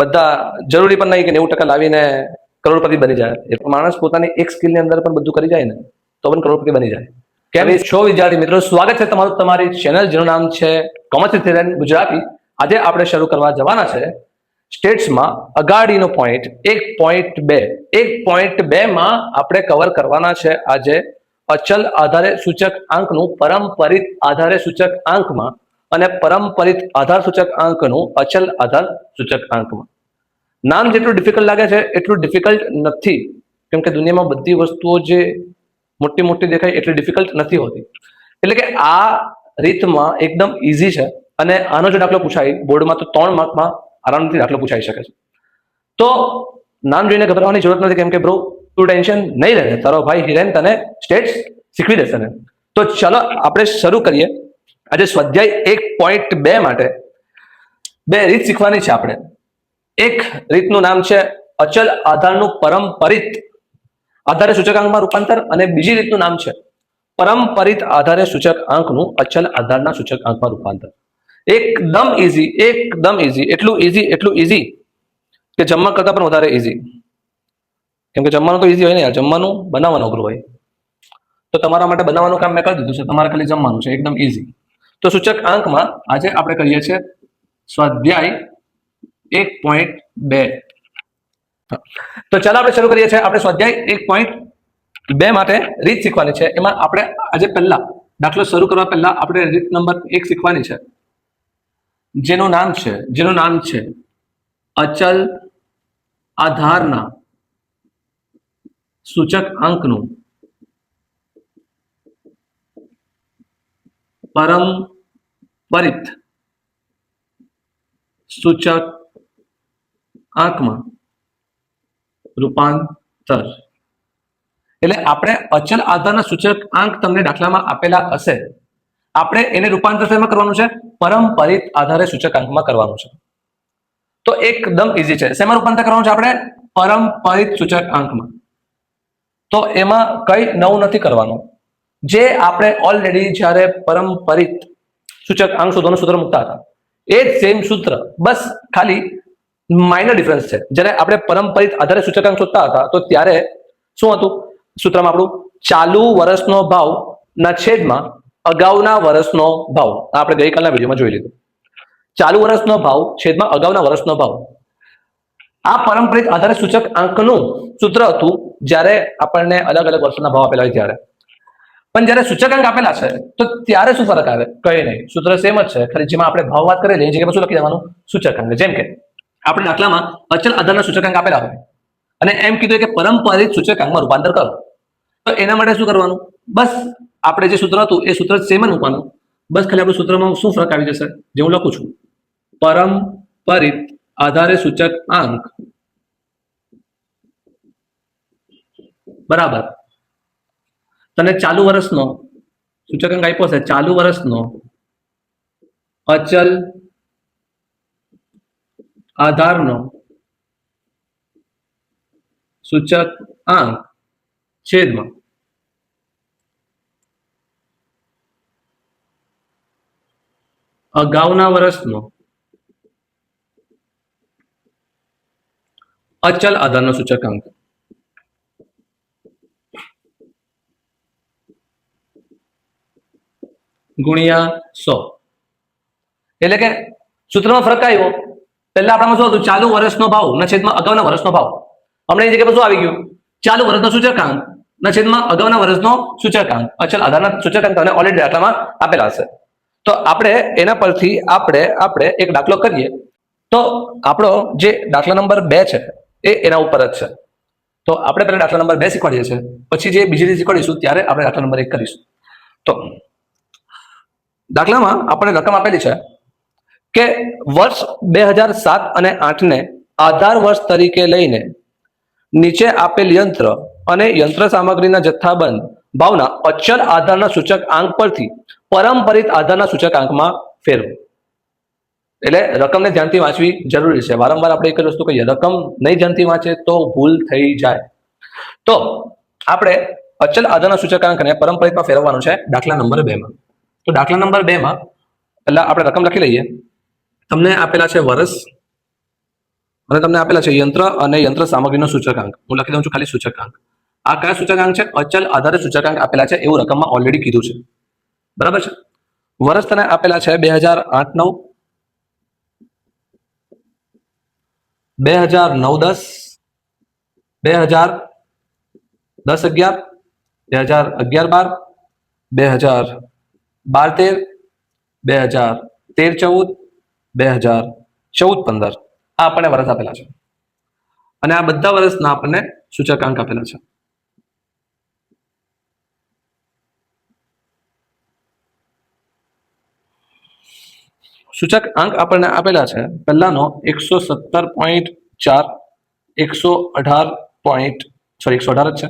બધા જરૂરી પણ નહીં કે 90% લાવીને કરોડપતિ બની જાય. એટલે માણસ પોતાની એક સ્કિલની અંદર પણ બધું કરી જાય ને તો પણ કરોડપતિ બની જાય. કેમ છો વિદ્યાર્થી મિત્રો, સ્વાગત છે તમારું તમારી ચેનલ જેનું નામ છે કોમર્સ વિથ હિરેન ગુજરાતી. આજે આપણે શરૂ કરવા જવાના છે સ્ટેટ્સમાં અગાડીનો પોઈન્ટ 1.2. 1.2 માં આપણે કવર કરવાના છે આજે અચલ આધારે સૂચક આંકનું પરંપરિત આધારે સૂચક આંકમાં અને પરંપરિત આધાર સૂચક આંકનું અચલ આધાર સૂચક આંકમાં. નામ જેટલું ડિફિકલ્ટ લાગે છે એટલું ડિફિકલ્ટ નથી, કેમ કે દુનિયામાં બધી વસ્તુઓ જે મોટી મોટી દેખાય એટલી ડિફિકલ્ટ નથી હોતી. એટલે કે આ રીતમાં એકદમ ઇઝી છે અને આનો જો દાખલો પૂછાય બોર્ડમાં તો 3 માર્કમાં આરામથી દાખલો પૂછાઈ શકે છે. તો નામ જોઈને ગભરાવાની જરૂરત નથી, કેમ કે બ્રો તું ટેન્શન નહીં રહે, તારો ભાઈ હિરેન તને સ્ટેટ્સ શીખવી દેશે ને. તો ચલો આપણે શરૂ કરીએ. આજે સ્વાધ્યાય 1.2 માટે બે રીત શીખવાની છે આપણે. એક રીતનું નામ છે અચલ આધારનું પરંપરિત આધારે સૂચકાંકમાં રૂપાંતર, અને બીજી રીતનું નામ છે પરંપરિત આધારે સૂચકાંકનું અચલ આધારના સૂચકાંકમાં રૂપાંતર. એકદમ ઇઝી, એટલું ઇઝી કે જમવા કરતા પણ વધારે ઇઝી. કેમ કે જમવાનું તો ઇઝી હોય ને યાર, જમવાનું બનાવવાનું અઘરું હોય. તો તમારા માટે બનાવવાનું કામ મેં કરી દીધું છે, તમારે ખાલી જમવાનું છે, એકદમ ઇઝી. તો સૂચકાંકમાં આજે આપણે કરીએ છીએ સ્વાધ્યાય 1.2. તો ચાલો આપણે શરૂ કરીએ છીએ. આપણે સ્વાધ્યાય 1.2 માટે રીત શીખવાની છે. એમાં આપણે આજે પહેલા દાખલો શરૂ કરવા પહેલા આપણે રીત નંબર 1 શીખવાની છે, જેનું નામ છે અચલ આધારના સૂચકાંકનું પરંપરિત સૂચકાંકમાં રૂપાંતર. એટલે આપણે અચલ આધારના સૂચકાંક તમને દાખલામાં આપેલા હશે, આપણે એને રૂપાંતર શેમાં કરવાનું છે? પરંપરિત આધારે સૂચકાંકમાં કરવાનું છે. તો એકદમ ઇઝી છે. શેમાં રૂપાંતર કરવાનું છે? આપણે પરંપરિત સૂચકાંકમાં. તો એમાં કઈ નવું નથી કરવાનું. જે આપણે ઓલરેડી જ્યારે પરંપરિત સૂચકાંક શોધવાનું સૂત્ર મૂકતા હતા એ જ સેમ સૂત્ર, બસ ખાલી માઇનર ડિફરન્સ છે. જ્યારે આપણે પરંપરિત આધારે સૂચકાંક શોધતા હતા તો ત્યારે શું હતું સૂત્રમાં આપણું? ચાલુ વર્ષનો ભાવ ના છેદમાં અગાઉના વર્ષનો ભાવ. આપણે ગઈકાલના વિડીયોમાં જોઈ લીધું. ચાલુ વર્ષનો ભાવ છેદમાં અગાઉના વર્ષનો ભાવ. આ પરંપરિત આધારે સૂચકાંકનું સૂત્ર હતું જ્યારે આપણને અલગ અલગ વર્ષોના ભાવ આપેલા હોય ત્યારે. પણ જ્યારે સૂચકાંક આપેલા છે તો ત્યારે શું ફરક આવે? કઈ નહીં, સૂત્ર સેમ જ છે, ખાલી જેમાં આપણે ભાવ વાત કરેલી એ જગ્યાએ શું લખી દેવાનું? સૂચકાંક. જેમ કે આપણે દાખલામાં અચલ આધારના સૂચકાંક આપેલા હોય અને એમ કીધું કે પરંપરિત સૂચકાંકમાં રૂપાંતર કરો. તો એના માટે શું કરવાનું? બસ આપણે જે સૂત્ર હતું એ સૂત્ર સેમ જ મૂકવાનું. બસ ખાલી આપણે સૂત્રમાં શું ફરક આવી જશે, જે હું લખું છું, પરંપરિત આધારે સૂચકાંક બરાબર તને ચાલુ વર્ષનો સૂચકાંક આપ્યો છે, ચાલુ વર્ષનો અચલ આધારનો સૂચકાંક છેદમાં અગાઉના વર્ષનો અચલ આધારનો સૂચકાંક ગુણ્યા 100. એટલે કે સૂત્રમાં ફરક આવ્યો. પહેલા આપણામાં શું હતું? ચાલુ વર્ષનો ભાવ ના છેદમાં અગાઉના વર્ષનો ભાવ. હમણાં એ જગ્યાએ શું આવી ગયું? ચાલુ વર્ષનો સૂચકાંક ના છેદમાં અગાઉના વર્ષનો સૂચકાંક. અચલ આધારના સૂચકાંક તમને ઓલરેડી દાખલામાં આપેલા હશે. તો આપણે એના પરથી આપણે એક દાખલો કરીએ. તો આપણો જે દાખલા નંબર 2 છે એ એના ઉપર જ છે. તો આપણે પહેલા દાખલા નંબર 2 શીખવાડીએ છીએ, પછી જે બીજી રીત શીખવાડીશું ત્યારે આપણે દાખલા નંબર 1 કરીશું. તો દાખલામાં આપણે રકમ આપેલી છે કે વર્ષ 2007 અને 8 ને આધાર વર્ષ તરીકે લઈને નીચે આપેલ યંત્ર અને યંત્ર સામગ્રીના જથ્થાબંધ ભાવના અચલ આધારના સૂચકાંક પરથી પરંપરિત આધારના સૂચકાંકમાં ફેરવો. એટલે રકમને ધ્યાનથી વાંચવી જરૂરી છે. વારંવાર આપણે એક જ વસ્તુ કહીએ, રકમ નહીં ધ્યાનથી વાંચે તો ભૂલ થઈ જાય. તો આપણે અચલ આધારના સૂચકાંકને પરંપરિતમાં ફેરવવાનું છે દાખલા નંબર 2 માં. તો દાખલા નંબર 2 માં પહેલા આપણે રકમ લખી લઈએ. તમને આપેલા છે વર્ષ અને તમને આપેલા છે યંત્ર અને યંત્ર સામગ્રીનો સૂચકાંક. હું લખી દઉં છું ખાલી સૂચકાંક. આ કયા સૂચકાંક છે? અચલ આધારિત સૂચકાંક આપેલા છે એવું રકમમાં ઓલરેડી કીધું છે. બરાબર છે. વર્ષ તને આપેલા છે 2008-9, 2009-10, 2010-11, 2011-12, 2012-13, 2013-14, 2014-15 આ આપણને વર્ષ આપેલા છે અને આ બધા વર્ષના આપણને સૂચકાંક આપેલા છે. સૂચક અંક આપણને આપેલા છે. પહેલાનો 117.4, 118 જ છે.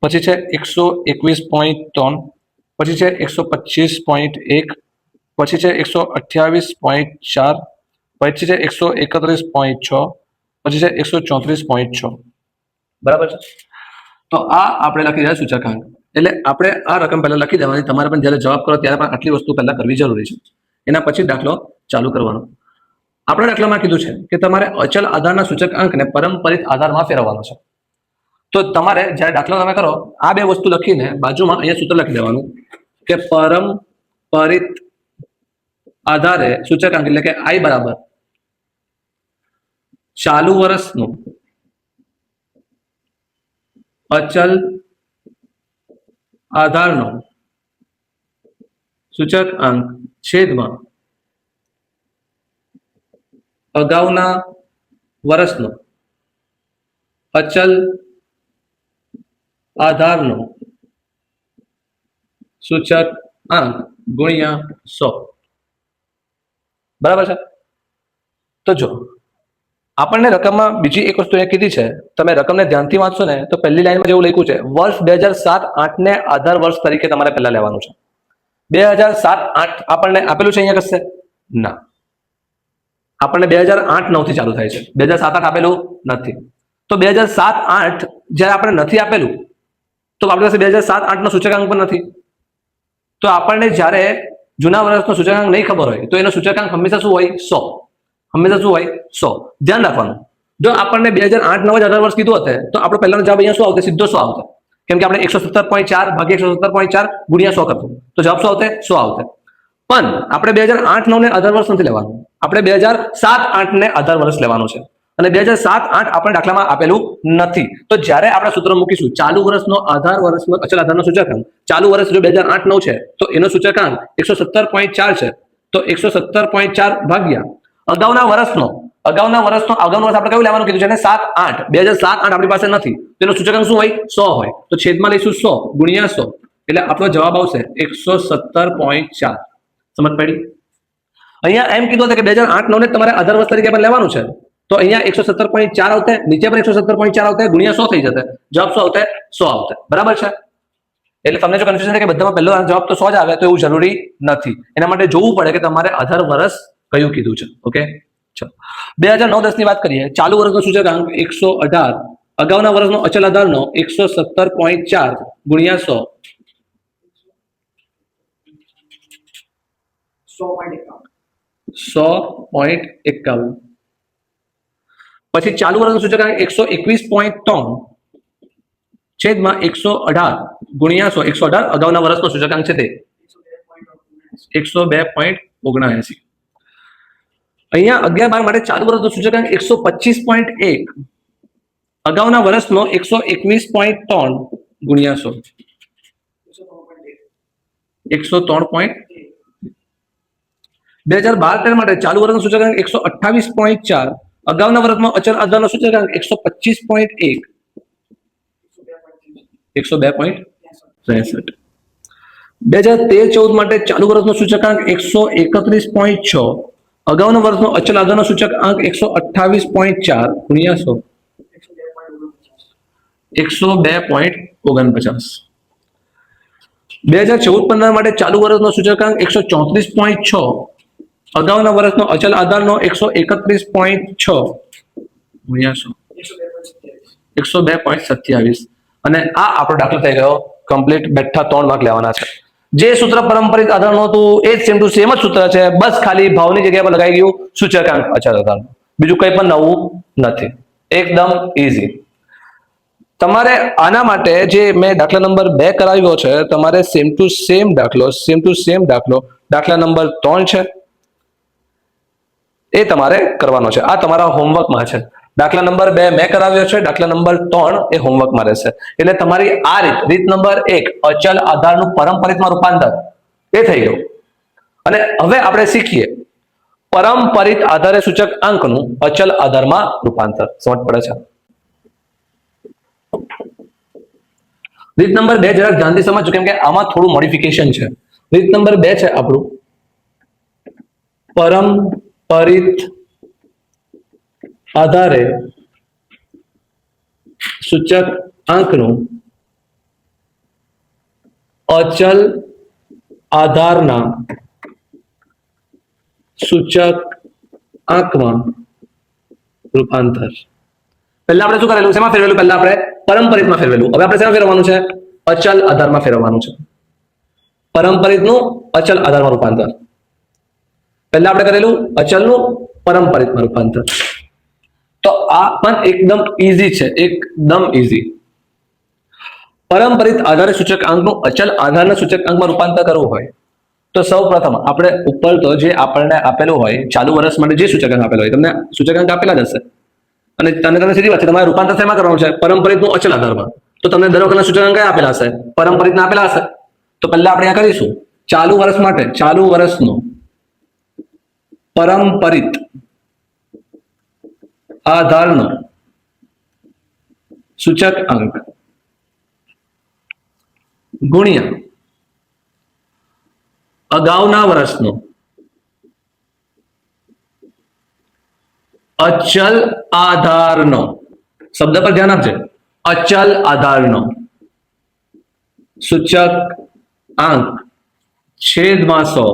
પછી છે 121.3, પછી છે 125.1, પછી છે 128.4, પછી છે 131.6, પછી છે 134.6. બરાબર છે. તો આ આપણે લખી રહ્યા સૂચકાંક. એટલે આપણે આ રકમ પહેલા લખી દેવાની. તમારે પણ જ્યારે જવાબ કરો ત્યારે પણ આટલી વસ્તુ પહેલા કરવી જરૂરી છે. એના પછી દાખલો ચાલુ કરવાનો. આપણા દાખલામાં કીધું છે કે તમારે અચલ આધારના સૂચકાંકને પરંપરિત આધારમાં ફેરવવાનો છે. તો તમારે જ્યારે દાખલો તમે કરો આ બે વસ્તુ લખીને બાજુમાં અહીંયા સૂત્ર લખી દેવાનું કે પરંપરિત આધારે સૂચકાંક એટલે કે I બરાબર ચાલુ વર્ષનું અચલ આધારનો સૂચકાંક છેદમાં અગાઉના વર્ષનો અચલ આધારનો સૂચકાંક ગુણ્યા 100. બરાબર છે. તો જો આપણને રકમમાં બીજી એક વસ્તુ એ કીધી છે. તમે રકમને ધ્યાનથી વાંચશો ને તો પહેલી લાઈનમાં જેવું લખ્યું છે વર્ષ 2007-8 ને આધાર વર્ષ તરીકે તમારે પહેલા લેવાનું છે. 2007-8 આપણને આપેલું છે અહીંયા કશે? ના, આપણને 2008-9 થી ચાલુ થાય છે. 2007-8 આપેલું નથી. તો 2007-8 જ્યારે આપણે નથી આપેલું તો આપણી પાસે 2007-8 નો સૂચકાંક પણ નથી. તો આપણને જ્યારે જૂના વર્ષનો સૂચકાંક નહીં ખબર હોય તો એનો સૂચકાંક હંમેશા શું હોય? 100. હંમેશા શું હોય? 100. ધ્યાન રાખવાનું. જો આપણને 2008-9 જ આધાર વર્ષ કીધું હોત તો આપણો પહેલાનો જવાબ અહીંયા શું આવતો? સીધો 100 આવતો. કેમ કે આપણે 117.4 ભાગ્યા 117.4 ગુણ્યા 100 કરતું તો જવાબ શું આવતે? 100 આવતે. પણ આપણે 2008-9 ને આધાર વર્ષ નથી લેવાનું. આપણે 2007-8 ને આધાર વર્ષ લેવાનું છે અને 2007-8 આપણે દાખલામાં આપેલું નથી. તો જ્યારે આપણે સૂત્ર મૂકીશું ચાલુ વર્ષનો આધાર વર્ષનો અચલ આધારનો સૂચકાંક, ચાલુ વર્ષ જો 2008-9 છે તો એનો સૂચકાંક 117.4 છે. તો 117.4 ભાગ્યા અગાઉના વર્ષનો આગળનું વર્ષ આપણે કયું લેવાનું કીધું છે? 7-8. 2007-8 આપણી પાસે નથી તો એનો સૂચકાંક શું હોય? 100 હોય. તો છેદમાં લઈશું 100 ગુણ્યા 100 એટલે આપણો જવાબ આવશે 117.4. સમજ પડી? અહીંયા એમ કીધું કે 2008-9 ને તમારે આધાર વર્ષ તરીકે પણ લેવાનું છે. તો અહીંયા 117.4 આવતે, નીચે પણ 117.4 આવતે, ગુણ્યા 100 થઈ જશે. જવાબ શું આવતે? 100 આવતે. બરાબર છે. એટલે તમને જો કન્ફ્યુઝન છે કે બધામાં પહેલો જવાબ તો 100 જ આવે તો એવું જરૂરી નથી. એના માટે જોવું પડે કે તમારે આધાર વર્ષ કયું કીધું છે. ઓકે, ચલો 2009-10 ની વાત કરીએ. ચાલુ વર્ષનો સૂચકાંક 118, અગાઉના વર્ષનો અચલ આધારનો 117.4 ગુણ્યા 100 100.51. પછી ચાલુ વર્ષનું સૂચકાંક 121.3 છેદમાં 118 ગુણ્યા 100. 118 અગાઉના વર્ષનો સૂચકાંક છે તે 102.79. અહીંયા 11-12 માટે ચાલુ વર્ષનો સૂચકાંક 125.1 અગાઉના વર્ષનો 121.3 ગુણ્યા 100 103. 2012-13 માટે ચાલુ વર્ષનું સૂચકાંક 128.4 અગાઉના વર્ષમાં અચલ આધારનો સૂચકાંક 125.1 102.63. 2013-14 માટે ચાલુ વર્ષનો સૂચકાંક 131.6 અગાઉના વર્ષનો અચલ આધારનો સૂચકાંક 128.4 ગુણ્યા 100 102.49. 2014-15 માટે ચાલુ વર્ષનો સૂચકાંક 134.6 અગાઉના વર્ષનો અચલ આધારનો 131.6 ગુણ્યા 100 102.27. અને આ આપણો દાખલો થઈ ગયો કમ્પ્લીટ. બેઠા 3 માર્ક લેવાના છે. જે સૂત્ર પરંપરિત આધારનું હતું એ જ સેમ ટુ સેમ જ સૂત્ર છે, બસ ખાલી ભાવની જગ્યા પર લગાઈ ગયું સૂચકાંક અચલ આધારનું. બીજું કંઈ પણ નવું નથી, એકદમ ઈઝી. તમારે આના માટે જે મેં દાખલા નંબર 2 કરાવ્યો છે, તમારે સેમ ટુ સેમ દાખલો દાખલા નંબર 3 છે એ તમારે કરવાનો છે. આ તમારા હોમવર્કમાં છે. દાખલા નંબર 2 મેં કરાવ્યો છે, દાખલા નંબર 3 એ હોમવર્કમાં રહેશે. એટલે તમારી આ રીત નંબર 1 અચલ આધારનું પરંપરિતમાં રૂપાંતર એ થઈ ગયું. અને હવે આપણે શીખીએ પરંપરિત આધારે સૂચક અંકનું અચલ આધારમાં રૂપાંતર. સમજ પડે છે? રીત નંબર 2 જરાક ધ્યાનથી સમજો, કેમ કે આમાં થોડું મોડિફિકેશન છે. રીત નંબર 2 છે આપણું પરંપરિત આધારે સૂચક અંકનું અચલ આધારના સૂચક અંકમાં રૂપાંતર. પહેલા આપણે શું કરેલું? શેમાં ફેરવેલું? પહેલા આપણે પરંપરિતમાં ફેરવેલું. હવે આપણે શેમાં ફેરવવાનું છે? અચલ આધારમાં ફેરવવાનું છે. પરંપરિતનું અચલ આધારમાં રૂપાંતર. પહેલા આપણે કરેલું અચલનું પરંપરિતમાં રૂપાંતર. તો આ પણ એકદમ ઈઝી છે, એકદમ ઈઝી. પરંપરિત આધારે સૂચક અંકનું અચલ આધારના સૂચક અંકમાં રૂપાંતર કરવું હોય તો સૌ પ્રથમ આપણે ઉપર તો જે આપણને આપેલું હોય ચાલુ વર્ષ માટે જે સૂચકાંક આપેલો હોય, તમને સૂચકાંક આપેલા જ હશે અને તમને સીધી વાત છે, તમારે રૂપાંતર શેમાં કરવાનું છે? પરંપરિતનું અચલ આધારમાં. તો તમને દર વખતના સૂચકાંક કયા આપેલા હશે? પરંપરિતના આપેલા હશે. તો પહેલા આપણે અહીંયા કરીશું ચાલુ વર્ષ માટે ચાલુ વર્ષનો પરંપરિત આધારનો સૂચક અંક ગુણ્યા અગાઉના વર્ષનો અચલ આધારનો, શબ્દ પર ધ્યાન આપજે, અચલ આધારનો સૂચક અંક છેદમાં 100.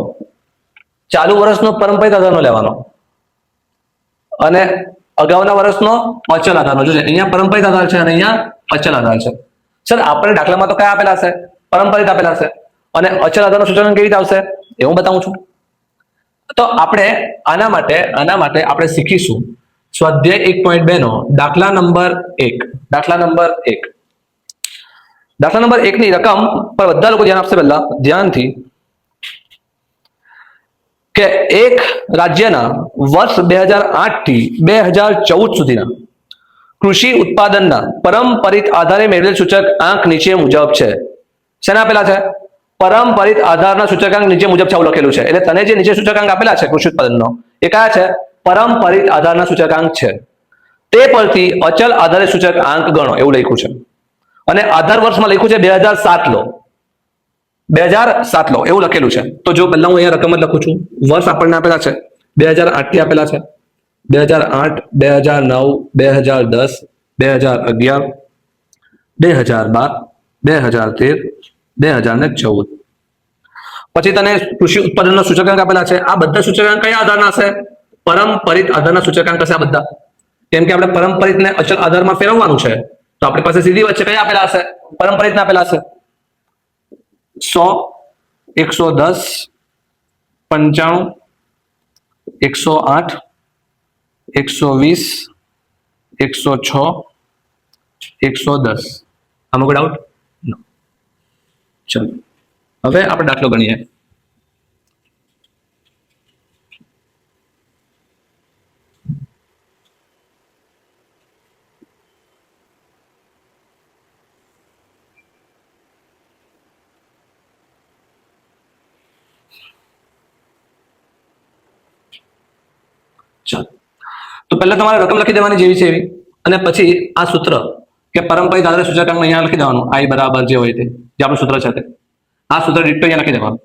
ચાલુ વર્ષનો પરંપરિત આધારનો લેવાનો અને અગાઉના વર્ષનો અચલ આધારનો. જોજે અહીંયા પરંપરિત આધાર છે અને અહીંયા અચલ આધાર છે. સર આપણે દાખલામાં તો કયા આપેલા છે? પરંપરિત આપેલા છે. અને અચલ આધારનો સૂચકાંક કેવી રીતે આવશે એ હું બતાવું છું. તો આપણે આના માટે આપણે શીખીશું સ્વાધ્યાય 1.2 નો દાખલા નંબર 1. દાખલા નંબર 1 ની રકમ પર બધા લોકો ધ્યાન આપશે. પહેલા ધ્યાનથી કે એક રાજ્યના વર્ષ 2008 થી 2014 સુધીના કૃષિ ઉત્પાદનના પરંપરિત આધારે મેળવેલ સૂચક આંક નીચે મુજબ છે. શેના આપેલા છે? પરંપરિત આધારના સૂચકાંક નીચે મુજબ છે, આવું લખેલું છે. એટલે તને જે નીચે સૂચકાંક આપેલા છે કૃષિ ઉત્પાદનનો એ કયા છે? પરંપરિત આધારના સૂચકાંક છે. તે પરથી અચલ આધારે સૂચક આંક ગણો એવું લખ્યું છે. અને આધાર વર્ષમાં લખ્યું છે 2007 લો, 2007 લો એવું લખેલું છે. તો જો પહેલા હું અહીંયા રકમ જ લખું છું. વર્ષ આપણને આપેલા છે 2008 થી આપેલા છે 2008, 2009, 2010, 2011, 2012, 2013, 2014. પછી તને કૃષિ ઉત્પાદનનો સૂચકાંક આપેલા છે. આ બધા સૂચકાંક કયા આધારના હશે? પરંપરિત આધારના સૂચકાંક હશે આ બધા. કેમ કે આપણે પરંપરિતને અચલ આધારમાં ફેરવવાનું છે તો આપણી પાસે સીધી વચ્ચે કયા આપેલા હશે? પરંપરિતના આપેલા હશે. 100, 110, 95, 108, 120, 106, 110. આમાં કોઈ ડાઉટ? ચલો હવે આપણે દાખલો ગણીએ. ચાલો તો પહેલા તમારે રકમ લખી દેવાની જેવી છે એવી, અને પછી આ સૂત્ર કે પરંપરિત આધારે સૂચકાંક અહીંયા લખી દેવાનું. I બરાબર જે હોય તે જે આપણું સૂત્ર છે તે આ સૂત્ર ડિટ્ટો અહીંયા લખી દેવાનું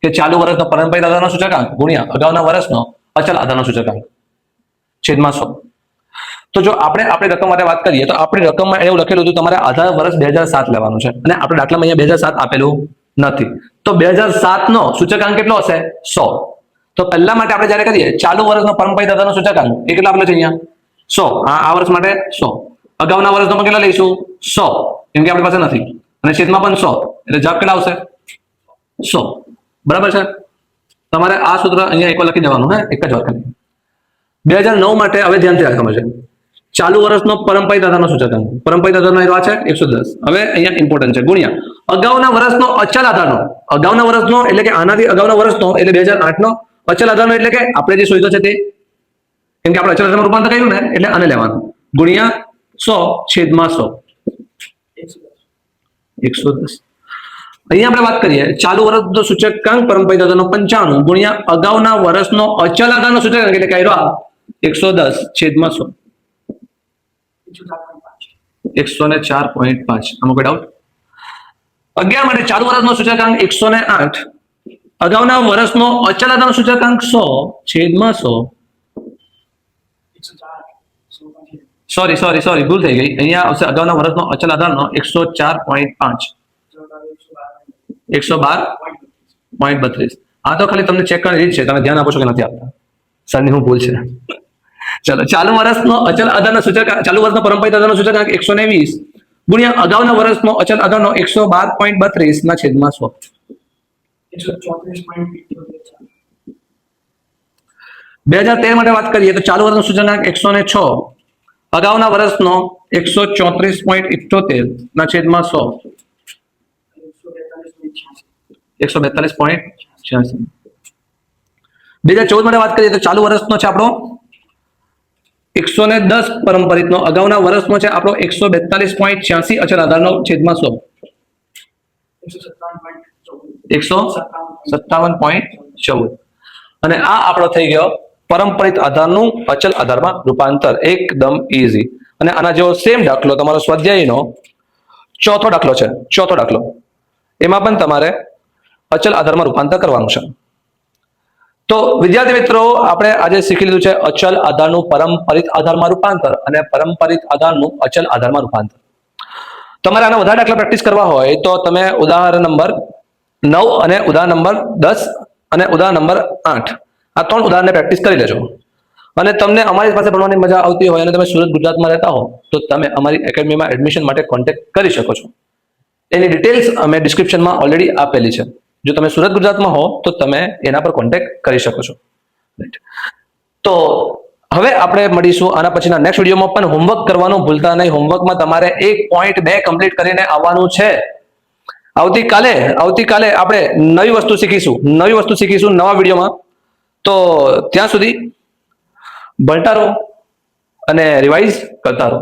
કે ચાલુ વર્ષનો પરંપરિત આધારનો સૂચકાંક ગુણ્યા અગાઉના વર્ષનો અચલ આધારનો સૂચકાંક છેદમાં 100. તો જો આપણે આપણી રકમ માટે વાત કરીએ તો આપણી રકમમાં એવું લખેલું હતું તમારે આધાર વર્ષ 2007 લેવાનું છે અને આપણે દાખલામાં અહીંયા 2007 આપેલું નથી. તો 2007 નો સૂચકાંક કેટલો હશે? 100. તો પહેલા માટે આપણે જ્યારે કરીએ ચાલુ વર્ષનો પરંપરિત આધારનો સૂચકાંક એ કેટલો આપેલો છે અહીંયા? 100. આ વર્ષ માટે 100. અગાઉના વર્ષનો પણ કેટલા લઈશું? 100, કેમ કે આપણી પાસે નથી, અને છેદમાં પણ 100, એટલે જવાબ કેટલા આવશે? 100. બરાબર છે. તમારે આ સૂત્ર અહીંયા એકવાર લખી દેવાનું, હે એક જ વાર ખાલી. 2009 માટે હવે ધ્યાનથી રાખવાનું છે. ચાલુ વર્ષનો પરંપરિત આધારનો સૂચકાંક. પરંપરિત આધારનો એરો આ છે 110. હવે અહીંયા ઇમ્પોર્ટન્ટ છે ગુણ્યા અગાઉના વર્ષનો અચલ આધારનો. અગાઉના વર્ષનો એટલે કે આનાથી અગાઉના વર્ષનો એટલે 2008 નો અચલ આધારનો એટલે કે આપણે જે શોધ્યો છે તે, કેમ કે આપણે અચલ આધારમાં રૂપાંતર કર્યું ને એટલે આને લેવાનું ગુણ્યા 100/100 110. અહીંયા આપણે વાત કરીએ ચાલુ વર્ષનો સૂચકાંક પરંપરિત આધારનો 95 ગુણ્યા અગાઉના વર્ષનો અચલ આધારનો સૂચકાંક એટલે કે 110/100 104.5. આમાં કોઈ ડાઉટ? 11 માટે ચાલુ વર્ષનો સૂચકાંક 108 અગાઉના વર્ષનો અચલ આધારનો સૂચકાંક 100/100. સોરી ભૂલ થઈ ગઈ. અહીંયા આવશે અગાઉના વર્ષનો અચલ આધારનો 104.5 112.32. આ તો ખાલી તમને ચેક કરવાની રીત છે, તમે ધ્યાન આપો છો કે નથી આપતા. સરની હું ભૂલ છે. ચલો ચાલુ વર્ષનો અચલ આધારનો સૂચકાંક, ચાલુ વર્ષનો પરંપરિત આધારનો સૂચકાંક 120 ગુણ્યા અગાઉના વર્ષનો અચલ આધારનો 112.32/100. 2013 માટે વાત કરીએ તો ચાલુ વર્ષનો સૂચકાંક 106 અગાઉના વર્ષનો 134.78/100 142.86. 2014 માટે વાત કરીએ તો ચાલુ વર્ષનો છે આપણો 110 પરંપરિતનો, અગાઉના વર્ષનો છે આપણો 142.86 અચલ આધારનો છેદમાં 157.14. અને આ આપણો થઈ ગયો પરંપરિત આધારનું અચલ આધારમાં રૂપાંતર. એકદમ ઈઝી. અને આના જેવો સેમ દાખલો તમારો સ્વાધ્યાયનો ચોથો દાખલો છે. ચોથો દાખલો એમાં પણ તમારે અચલ આધારમાં રૂપાંતર કરવાનું છે. તો વિદ્યાર્થી મિત્રો, આપણે આજે શીખી લીધું છે અચલ આધારનું પરંપરિત આધારમાં રૂપાંતર અને પરંપરિત આધારનું અચલ આધારમાં રૂપાંતર. તમારે આના વધારે દાખલા પ્રેક્ટિસ કરવા હોય તો તમે ઉદાહરણ નંબર 9 અને ઉદાહરણ નંબર 10 અને ઉદાહરણ નંબર 8 આ 3 ઉદાહરણને પ્રેક્ટિસ કરી લેજો. અને તમને અમારી પાસે ભણવાની મજા આવતી હોય અને તમે સુરત ગુજરાતમાં રહેતા હો તો તમે અમારી એકેડમીમાં એડમિશન માટે કોન્ટેક્ટ કરી શકો છો. એની ડિટેલ્સ અમે ડિસ્ક્રિપ્શનમાં ઓલરેડી આપેલી છે. જો તમે સુરત ગુજરાતમાં હો તો તમે એના પર કોન્ટેક્ટ કરી શકો છો. તો હવે આપણે મળીશું આના પછીના નેક્સ્ટ વિડીયોમાં. પણ હોમવર્ક કરવાનું ભૂલતા નહીં. હોમવર્કમાં તમારે 1.2 કમ્પ્લીટ કરીને આવવાનું છે. આવતીકાલે આપણે નવી વસ્તુ શીખીશું નવા વિડીયોમાં. તો ત્યાં સુધી ભણતા રહો અને રિવાઇઝ કરતા રહો.